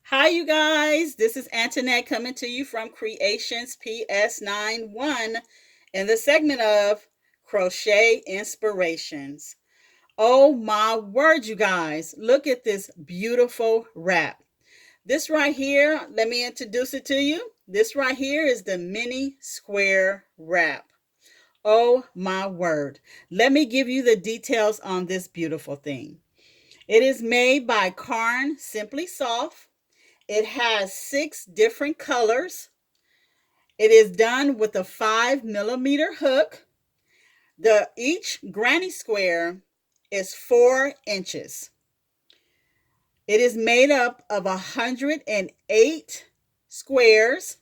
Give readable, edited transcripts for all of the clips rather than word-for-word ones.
Hi, you guys. This is Antoinette coming to you from Creations PS91 in the segment of Crochet Inspirations. Oh my word, you guys. Look at this beautiful wrap. This right here, let me introduce it to you. This right here is the mini square wrap. Oh my word. Let me give you the details on this beautiful thing. It is made by Caron Simply Soft. It has 6 different colors. It is done with a 5 millimeter hook. Each granny square is 4 inches. It is made up of 108 squares,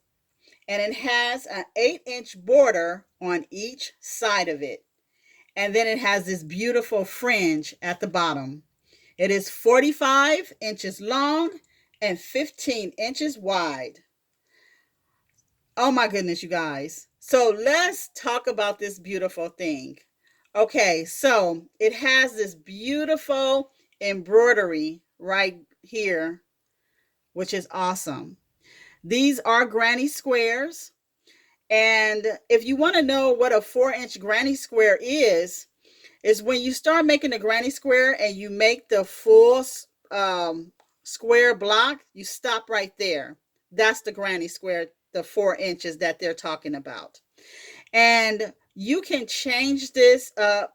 and it has an 8-inch border on each side of it. And then it has this beautiful fringe at the bottom. It is 45 inches long and 15 inches wide. Oh my goodness, you guys. So let's talk about this beautiful thing. Okay, so it has this beautiful embroidery right here, which is awesome. These are granny squares. And if you want to know what a 4-inch granny square is when you start making a granny square and you make the full square block, you stop right there. That's the granny square, the 4 inches that they're talking about. And you can change this up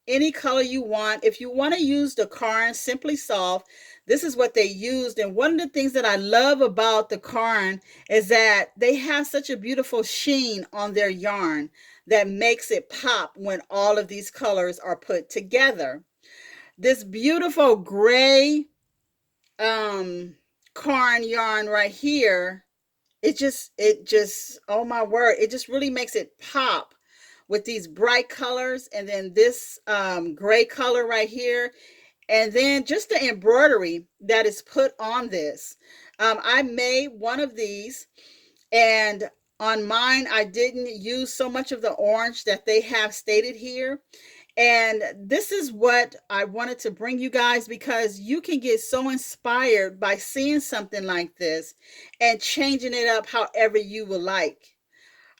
any color you want. If you want to use the Caron Simply Soft, this is what they used. And one of the things that I love about the Caron is that they have such a beautiful sheen on their yarn that makes it pop when all of these colors are put together. This beautiful gray Caron yarn right here, it just oh my word, it just really makes it pop with these bright colors, and then this gray color right here, and then just the embroidery that is put on this. I made one of these, and on mine I didn't use so much of the orange that they have stated here. And this is what I wanted to bring you guys, because you can get so inspired by seeing something like this and changing it up however you would like.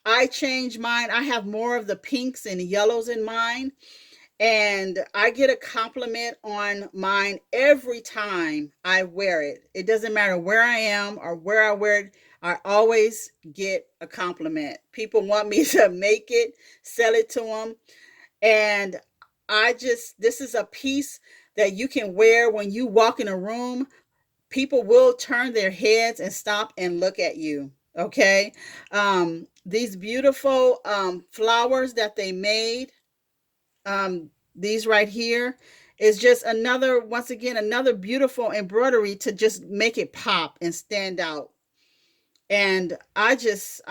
I change mine. I have more of the pinks and yellows in mine, and I get a compliment on mine every time I wear it. It doesn't matter where I am or where I wear it. I always get a compliment. People want me to make it, sell it to them, and this is a piece that you can wear when you walk in a room. People will turn their heads and stop and look at you. Okay. These beautiful flowers that they made, these right here, is just another, once again, another beautiful embroidery to just make it pop and stand out. And I'm just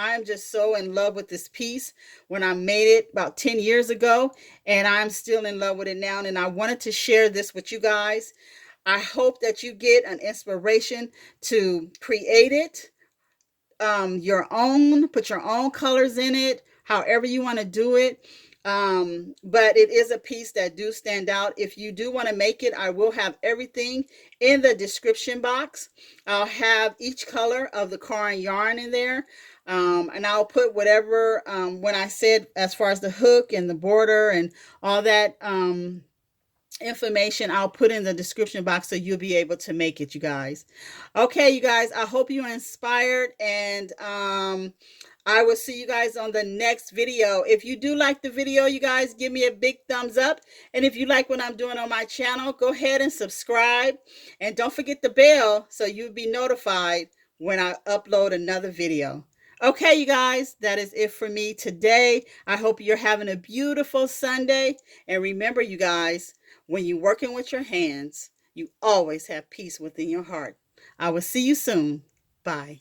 so in love with this piece when I made it about 10 years ago, and I'm still in love with it now. And I wanted to share this with you guys. I hope that you get an inspiration to create it your own, put your own colors in it, however you want to do it. But it is a piece that do stand out. If you do want to make it, I will have everything in the description box. I'll have each color of the Caron yarn in there. And I'll put whatever, when I said as far as the hook and the border and all that, information I'll put in the description box so you'll be able to make it, you guys. Okay, you guys, I hope you're inspired, and I will see you guys on the next video. If you do like the video, you guys, give me a big thumbs up. And if you like what I'm doing on my channel, go ahead and subscribe, and don't forget the bell so you'll be notified when I upload another video. Okay, you guys, that is it for me today. I hope you're having a beautiful Sunday. And remember, you guys, when you're working with your hands, you always have peace within your heart. I will see you soon. Bye.